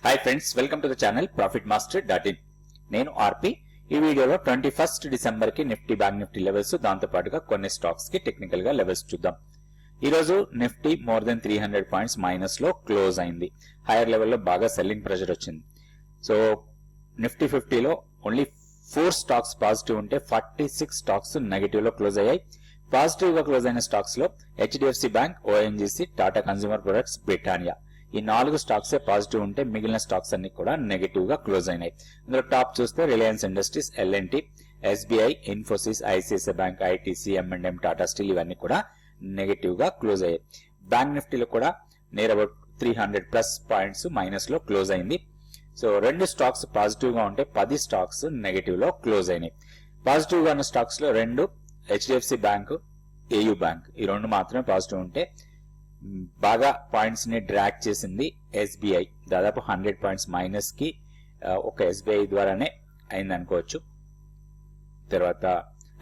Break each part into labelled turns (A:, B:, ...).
A: Hi friends, welcome to the channel profitmaster.in. నేను ఆర్పి. ఈ వీడియోలో 21 డిసెంబర్ కి నిఫ్టీ బ్యాంక్ నిఫ్టీ లెవెల్స్, దాంతో పాటుగా కొన్ని స్టాక్స్ కి టెక్నికల్ గా లెవెల్స్ చూద్దాం. ఈ రోజు Nifty more than 300 points minus లో క్లోజ్ అయింది. హైయర్ లెవెల్లో బాగా సెల్లింగ్ ప్రెషర్ వచ్చింది. సో నిఫ్టీ 50లో ఓన్లీ 4 స్టాక్స్ పాజిటివ్ ఉంటే 46 స్టాక్స్ నెగటివ్ లో క్లోజ్ అయ్యాయి. పాజిటివ్ గా క్లోజ్ అయిన స్టాక్స్ లో HDFC bank, ONGC, Tata consumer products, Britannia ఈ 4 స్టాక్స్ పాజిటివ్ ఉంటే మిగిలిన స్టాక్స్ అన్ని కూడా నెగటివ్ గా క్లోజ్ అయినాయి. ఇందులో టాప్ చూస్తే Reliance industries, L N T, SBI, Infosys, ICICI bank, ITC, M&M, Tata steel ఇవన్నీ కూడా నెగటివ్ గా క్లోజ్ అయ్యాయి. బ్యాంక్ నిఫ్టీలో కూడా నియర్ అబౌట్ 300+ పాయింట్స్ మైనస్ లో క్లోజ్ అయింది. సో 2 స్టాక్స్ పాజిటివ్ గా ఉంటే 10 స్టాక్స్ నెగటివ్ లో క్లోజ్ అయినాయి. పాజిటివ్ గా ఉన్న స్టాక్స్ లో 2 హెచ్డిఎఫ్సి బ్యాంక్, ఏయూ బ్యాంక్ ఈ 2 మాత్రమే పాజిటివ్ ఉంటే బాగా పాయింట్స్ ని డ్రాగ్ చేసింది ఎస్బీఐ. దాదాపు 100 పాయింట్స్ మైనస్ కి ఒక ఎస్బీఐ ద్వారానే అయింది అనుకోవచ్చు. తర్వాత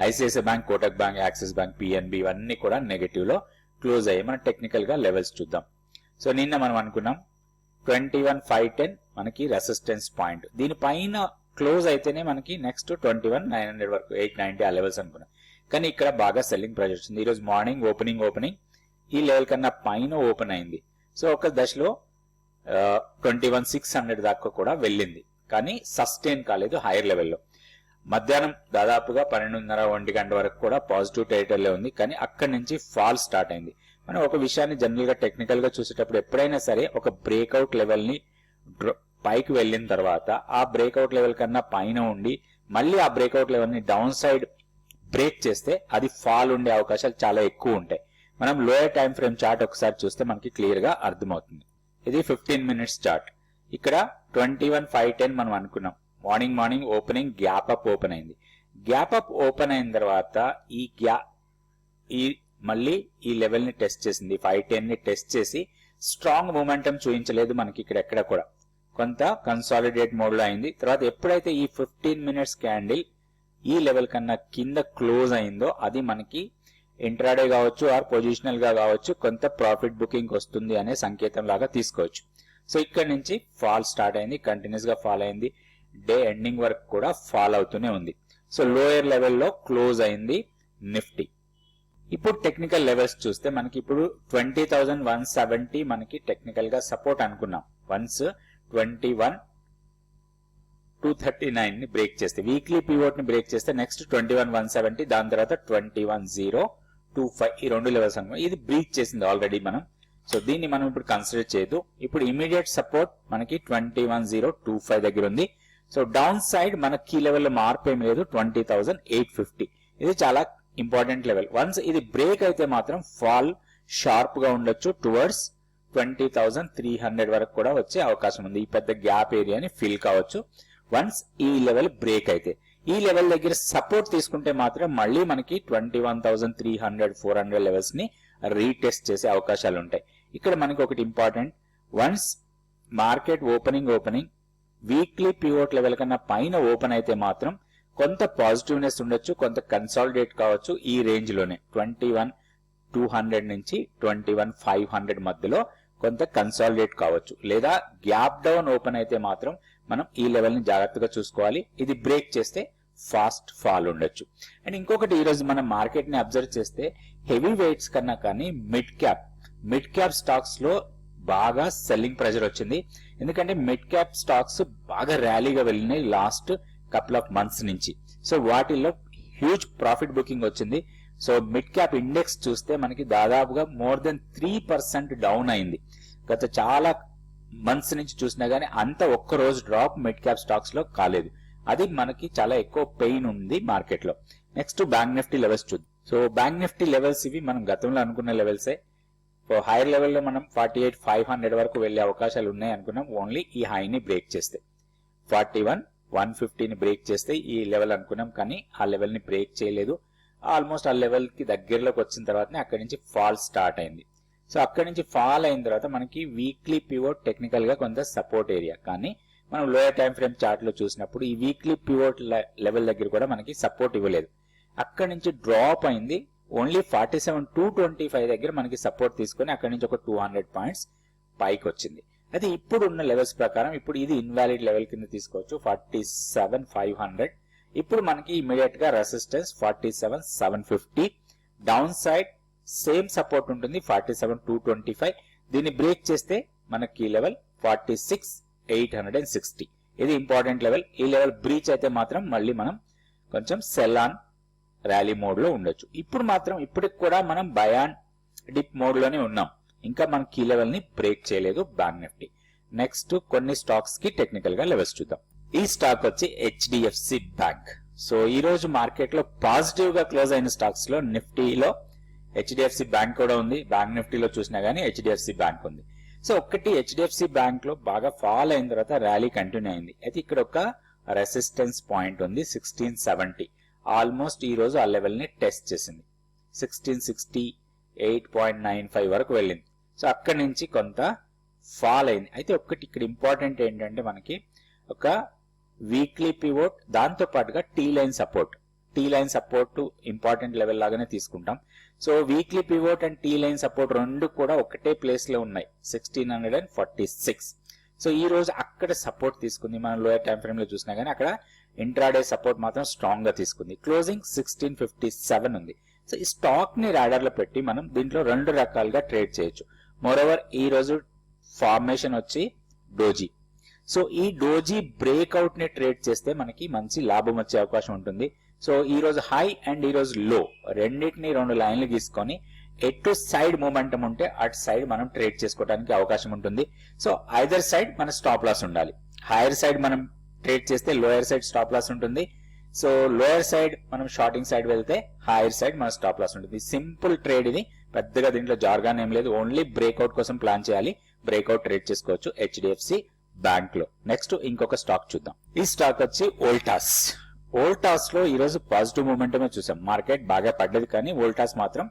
A: ICICI bank, Kotak bank, axis bank, PNB ఇవన్నీ కూడా నెగటివ్ లో క్లోజ్ అయ్యాయి. మనం టెక్నికల్ గా లెవెల్స్ చూద్దాం. సో నిన్న మనం అనుకున్నాం 21,510 మనకి రెసిస్టెన్స్ పాయింట్, దీనిపైన క్లోజ్ అయితేనే మనకి నెక్స్ట్ 21,900 వరకు 890 ఆ లెవెల్స్ అనుకున్నాం. కానీ ఇక్కడ బాగా సెల్లింగ్ ప్రెషర్ వచ్చింది. ఈ రోజు మార్నింగ్ ఓపెనింగ్ ఈ లెవెల్ కన్నా పైన ఓపెన్ అయింది. సో ఒక దశలో 21,600 దాకా కూడా వెళ్ళింది, కానీ సస్టైన్ కాలేదు హైయర్ లెవెల్లో. మధ్యాహ్నం దాదాపుగా 12:30-1 గంట వరకు కూడా పాజిటివ్ టెరిటరీలో ఉంది, కానీ అక్కడి నుంచి ఫాల్ స్టార్ట్ అయింది. మనం ఒక విషయాన్ని జనరల్ గా టెక్నికల్ గా చూసేటప్పుడు ఎప్పుడైనా సరే ఒక బ్రేక్అవుట్ లెవెల్ ని పైకి వెళ్ళిన తర్వాత ఆ బ్రేక్అవుట్ లెవెల్ కన్నా పైన ఉండి మళ్ళీ ఆ బ్రేక్అవుట్ లెవెల్ ని డౌన్ సైడ్ బ్రేక్ చేస్తే అది ఫాల్ ఉండే అవకాశాలు చాలా ఎక్కువ ఉంటాయి. మనం లోయర్ టైం ఫ్రేమ్ చార్ట్ ఒకసారి చూస్తే మనకి క్లియర్ గా అర్థమవుతుంది. ఇది 15 మినిట్స్ చార్ట్. ఇక్కడ 21,510 మనం అనుకున్నాం. Morning opening gap up open అయింది. గ్యాప్ అప్ ఓపెన్ అయిన తర్వాత మళ్ళీ ఈ లెవెల్ ని టెస్ట్ చేసింది. 510 ని టెస్ట్ చేసి స్ట్రాంగ్ మూమెంటం చూపించలేదు మనకి ఇక్కడ ఎక్కడ కూడా. కొంత కన్సాలిడేట్ మోడ్ లో అయింది. తర్వాత ఎప్పుడైతే ఈ 15 మినిట్స్ క్యాండిల్ ఈ లెవెల్ కన్నా కింద క్లోజ్ అయిందో అది మనకి ఇంట్రాడే కావచ్చు ఆర్ పొజిషనల్ గా కావచ్చు కొంత ప్రాఫిట్ బుకింగ్ వస్తుంది అనే సంకేతం లాగా తీసుకోవచ్చు. సో ఇక్కడ నుంచి ఫాల్ స్టార్ట్ అయింది, కంటిన్యూస్ గా ఫాల్ అయింది, డే ఎండింగ్ వరకు కూడా ఫాల్ అవుతూనే ఉంది. సో లోయర్ లెవెల్లో క్లోజ్ అయింది నిఫ్టీ. ఇప్పుడు టెక్నికల్ లెవెల్స్ చూస్తే మనకి ఇప్పుడు 20,170 మనకి టెక్నికల్ గా సపోర్ట్ అనుకున్నాం. వన్స్ 21,239 ని బ్రేక్ చేస్తే, వీక్లీ పివోట్ ని బ్రేక్ చేస్తే నెక్స్ట్ 21,170, దాని తర్వాత 21,025 ఈ 2 లెవెల్స్ అనుకున్నాం. ఇది బ్రీచ్ చేసింది ఆల్రెడీ మనం. సో దీన్ని మనం ఇప్పుడు కన్సిడర్ చేయదు. ఇప్పుడు ఇమీడియట్ సపోర్ట్ మనకి 21,025 దగ్గర ఉంది. సో డౌన్ సైడ్ మన కీ లెవెల్ లో మార్పు ఏం లేదు, 20,850. ఇది చాలా ఇంపార్టెంట్ లెవెల్. వన్స్ ఇది బ్రేక్ అయితే మాత్రం ఫాల్ షార్ప్ గా ఉండొచ్చు, టువర్డ్స్ 20,300 వరకు కూడా వచ్చే అవకాశం ఉంది. ఈ పెద్ద గ్యాప్ ఏరియాని ఫిల్ కావచ్చు వన్స్ ఈ లెవెల్ బ్రేక్ అయితే. ఈ లెవెల్ దగ్గర సపోర్ట్ తీసుకుంటే మాత్రం మళ్ళీ మనకి 21,300-400 లెవెల్స్ ని రీటెస్ట్ చేసే అవకాశాలు ఉంటాయి. ఇక్కడ మనకి ఒకటి important, once market opening weekly pivot level కన్నా పైన ఓపెన్ అయితే మాత్రం కొంత పాజిటివ్నెస్ ఉండొచ్చు, కొంత కన్సాలిడేట్ కావచ్చు ఈ రేంజ్ లోనే 21,200 నుంచి 21,500 మధ్యలో కొంత కన్సాలిడేట్ కావచ్చు. లేదా గ్యాప్ డౌన్ ఓపెన్ అయితే మాత్రం మనం ఈ లెవెల్ ని జాగ్రత్తగా చూసుకోవాలి. ఇది బ్రేక్ చేస్తే ఫాస్ట్ ఫాల్ ఉండొచ్చు. అండ్ ఇంకొకటి, ఈ రోజు మనం మార్కెట్ ని అబ్జర్వ్ చేస్తే హెవీ వెయిట్స్ కన్నా కానీ మిడ్ క్యాప్ స్టాక్స్ లో బాగా సెల్లింగ్ ప్రెషర్ వచ్చింది. ఎందుకంటే మిడ్ క్యాప్ స్టాక్స్ బాగా ర్యాలీగా వెళ్ళినాయి లాస్ట్ కపుల్ ఆఫ్ మంత్స్ నుంచి. సో వాటిల్లో హ్యూజ్ ప్రాఫిట్ బుకింగ్ వచ్చింది. సో మిడ్ క్యాప్ ఇండెక్స్ చూస్తే మనకి దాదాపుగా మోర్ దెన్ 3% డౌన్ అయింది. గత చాలా మంత్స్ నుంచి చూసినా గానీ అంత ఒక్క రోజు డ్రాప్ మిడ్ క్యాప్ స్టాక్స్ లో కాలేదు. అది మనకి చాలా ఎక్కువ పెయిన్ ఉంది మార్కెట్ లో. నెక్స్ట్ బ్యాంక్ నిఫ్టీ లెవెల్స్ చూద్దాం. సో బ్యాంక్ నిఫ్టీ లెవెల్స్ ఇవి మనం గతంలో అనుకున్న లెవెల్సే. హైయర్ లెవెల్లో మనం 48,500 వరకు వెళ్లే అవకాశాలు ఉన్నాయి అనుకున్నాం. ఓన్లీ ఈ హైని బ్రేక్ చేస్తే 41,150 ని బ్రేక్ చేస్తే ఈ లెవెల్ అనుకున్నాం, కానీ ఆ లెవెల్ ని బ్రేక్ చేయలేదు. ఆల్మోస్ట్ ఆ లెవెల్ కి దగ్గరలోకి వచ్చిన తర్వాతనే అక్కడి నుంచి ఫాల్ స్టార్ట్ అయింది. సో అక్కడి నుంచి ఫాల్ అయిన తర్వాత మనకి వీక్లీ పివోట్ టెక్నికల్ గా కొంత సపోర్ట్ ఏరియా, కానీ మనం లోయర్ టైం ఫ్రేమ్ చార్ట్ లో చూసినప్పుడు ఈ వీక్లీ పివోట్ లెవెల్ దగ్గర కూడా మనకి సపోర్ట్ ఇవ్వలేదు. అక్కడి నుంచి డ్రాప్ అయింది. ఓన్లీ 47,225 దగ్గర మనకి సపోర్ట్ తీసుకొని అక్కడి నుంచి ఒక 200 పాయింట్స్ పైకి వచ్చింది. అయితే ఇప్పుడు ఉన్న లెవెల్స్ ప్రకారం ఇప్పుడు ఇది ఇన్వాలిడ్ లెవెల్ కింద తీసుకోవచ్చు 47,500. ఇప్పుడు మనకి ఇమీడియట్ గా resistance 47,750. Down side same support ఉంటుంది 47,225. దీన్ని బ్రేక్ చేస్తే మనకి లెవెల్ 46,860. ఇది ఇంపార్టెంట్ లెవెల్. ఈ లెవెల్ బ్రీచ్ అయితే మాత్రం మళ్ళీ మనం కొంచెం సెల్ ఆన్ ర్యాలీ మోడ్ లో ఉండొచ్చు. ఇప్పుడు మాత్రం ఇప్పటికి కూడా మనం బయాన్ డిప్ మోడ్ లోనే ఉన్నాం. ఇంకా మనం కీ లెవెల్ ని బ్రేక్ చేయలేదు బ్యాంక్ నిఫ్టీ. నెక్స్ట్ కొన్ని స్టాక్స్ కి టెక్నికల్ గా లెవెల్స్ చూద్దాం. ఈ స్టాక్ వచ్చి హెచ్డిఎఫ్సి బ్యాంక్. సో ఈ రోజు మార్కెట్ లో పాజిటివ్ గా క్లోజ్ అయిన స్టాక్స్ లో నిఫ్టీలో హెచ్డిఎఫ్సి బ్యాంక్ కూడా ఉంది. బ్యాంక్ నిఫ్టీలో చూసినా గానీ హెచ్డిఎఫ్సి బ్యాంక్ ఉంది. సో ఒక్కటి హెచ్డిఎఫ్సి బ్యాంక్ లో బాగా ఫాల్ అయిన తర్వాత ర్యాలీ కంటిన్యూ అయింది. అయితే ఇక్కడ ఒక రెసిస్టెన్స్ పాయింట్ ఉంది 1670. ఆల్మోస్ట్ ఈ రోజు ఆ లెవెల్ ని టెస్ట్ చేసింది. 1668.95 వరకు వెళ్ళింది. సో అక్కడి నుంచి కొంత ఫాల్ అయింది. అయితే ఒక్కటి ఇక్కడ ఇంపార్టెంట్ ఏంటంటే మనకి ఒక వీక్లీ పివోట్, దాంతో పాటుగా tea line support. Tea line support important level లాగానే తీసుకుంటాం. So weekly pivot and tea line support రెండు కూడా ఒకటే ప్లేస్ లో ఉన్నాయి 1646. సో ఈ రోజు అక్కడ సపోర్ట్ తీసుకుంది. మనం లోయర్ టైం ఫ్రేమ్ లో చూసినా గానీ అక్కడ ఇంట్రాడే సపోర్ట్ మాత్రం స్ట్రాంగ్ గా తీసుకుంది. క్లోజింగ్ 1657 ఉంది. సో ఈ స్టాక్ ని రాడర్ లో పెట్టి మనం దీంట్లో రెండు రకాలుగా ట్రేడ్ చేయొచ్చు. మోరోవర్ ఈ రోజు ఫార్మేషన్ వచ్చి డోజీ. సో ఈ డోజీ బ్రేక్అవుట్ ని ట్రేడ్ చేస్తే మనకి మంచి లాభం వచ్చే అవకాశం ఉంటుంది. సో ఈ రోజు హై అండ్ ఈ రోజు లో రెండింటిని రెండు లైన్లు గీసుకొని ఎటు సైడ్ మూమెంటం ఉంటే అటు సైడ్ మనం ట్రేడ్ చేసుకోవడానికి అవకాశం ఉంటుంది. సో ఐదర్ సైడ్ మన స్టాప్ లాస్ ఉండాలి. హైయర్ సైడ్ మనం ట్రేడ్ చేస్తే లోయర్ సైడ్ స్టాప్ లాస్ ఉంటుంది. సో లోయర్ సైడ్ మనం షార్టింగ్ సైడ్ వెళ్తే హైయర్ సైడ్ మన స్టాప్ లాస్ ఉంటుంది. సింపుల్ ట్రేడ్ ఇది. పెద్దగా దీంట్లో జార్గాన్ ఏం లేదు. ఓన్లీ బ్రేక్అవుట్ కోసం ప్లాన్ చేయాలి. బ్రేక్అవుట్ ట్రేడ్ చేసుకోవచ్చు హెచ్డిఎఫ్సి బ్యాంక్ లో. నెక్స్ట్ ఇంకొక స్టాక్ చూద్దాం. ఈ స్టాక్ వచ్చి వోల్టాస్. వోల్టాస్ లో ఈ రోజు పాజిటివ్ మూమెంటమే చూసాం. మార్కెట్ బాగా పడ్డది కానీ వోల్టాస్ మాత్రం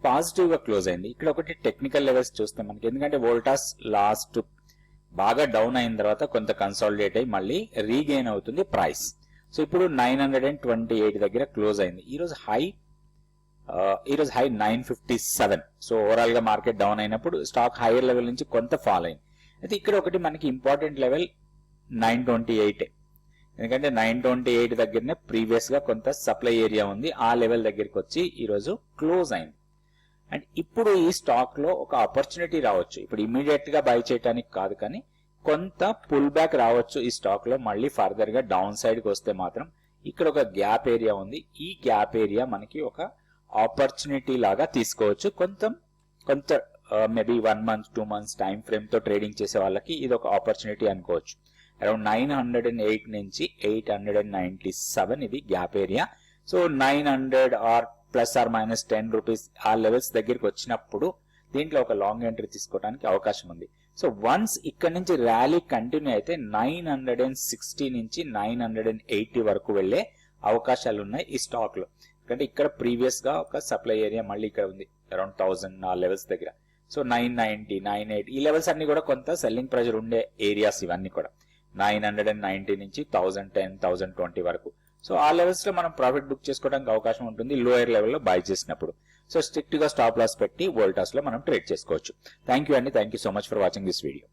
A: పాజిటివ్ గా క్లోజ్ అయింది. ఇక్కడ ఒకటి టెక్నికల్ లెవెల్స్ చూస్తే మనకి, ఎందుకంటే వోల్టాస్ లాస్ట్ బాగా డౌన్ అయిన తర్వాత కొంత కన్సాలిడేట్ అయ్యి మళ్ళీ రీగెయిన్ అవుతుంది ప్రైస్. సో ఇప్పుడు 928 దగ్గర క్లోజ్ అయింది. ఈ రోజు హై 957. సో ఓవరాల్ గా మార్కెట్ డౌన్ అయినప్పుడు స్టాక్ హైయర్ లెవెల్ నుంచి కొంత ఫాల్ అయింది. అయితే ఇక్కడ ఒకటి మనకి ఇంపార్టెంట్ లెవెల్ 928. ఎందుకంటే 928 దగ్గరనే ప్రీవియస్ గా కొంత సప్లై ఏరియా ఉంది. ఆ లెవెల్ దగ్గరికి వచ్చి ఈ రోజు క్లోజ్ అయింది. అండ్ ఇప్పుడు ఈ స్టాక్ లో ఒక ఆపర్చునిటీ రావచ్చు. ఇప్పుడు ఇమీడియట్ గా బై చేయడానికి కాదు కానీ కొంత పుల్ బ్యాక్ రావచ్చు ఈ స్టాక్ లో. మళ్ళీ ఫర్దర్ గా డౌన్ సైడ్ కి వస్తే మాత్రం ఇక్కడ ఒక గ్యాప్ ఏరియా ఉంది. ఈ గ్యాప్ ఏరియా మనకి ఒక ఆపర్చునిటీ లాగా తీసుకోవచ్చు. కొంత maybe 1 month 2 months time frame తో ట్రేడింగ్ చేసే వాళ్ళకి ఇది ఒక ఆపర్చునిటీ అనుకోవచ్చు. అరౌండ్ 908 నుంచి 897 ఇది gap area. So 900 or plus or minus 10 rupees ఆ లెవెల్స్ దగ్గరికి వచ్చినప్పుడు దీంట్లో ఒక లాంగ్ ఎంట్రీ తీసుకోవడానికి అవకాశం ఉంది. సో వన్స్ ఇక్కడ నుంచి ర్యాలీ కంటిన్యూ అయితే 960 నుంచి 980 వరకు వెళ్లే అవకాశాలు ఉన్నాయి ఈ స్టాక్ లో. ఎందుకంటే ఇక్కడ ప్రీవియస్ గా ఒక సప్లై ఏరియా మళ్ళీ ఇక్కడ ఉంది అరౌండ్ 1000 ఆ లెవెల్స్ దగ్గర. సో 990 980 ఈ లెవెల్స్ అన్ని కూడా కొంత సెల్లింగ్ ప్రెషర్ ఉండే ఏరియాస్ ఇవన్నీ కూడా. 990 నుంచి 1010 1020 వరకు. సో ఆ లెవెల్స్ లో మనం ప్రాఫిట్ బుక్ చేసుకోవడానికి అవకాశం ఉంటుంది లోయర్ లెవెల్లో బై చేసినప్పుడు. సో స్ట్రిక్ట్ గా స్టాప్ లాస్ పెట్టి వోల్టాస్ లో మనం ట్రేడ్ చేసుకోవచ్చు. థ్యాంక్ యూ అండి. Thank you so much for watching this video.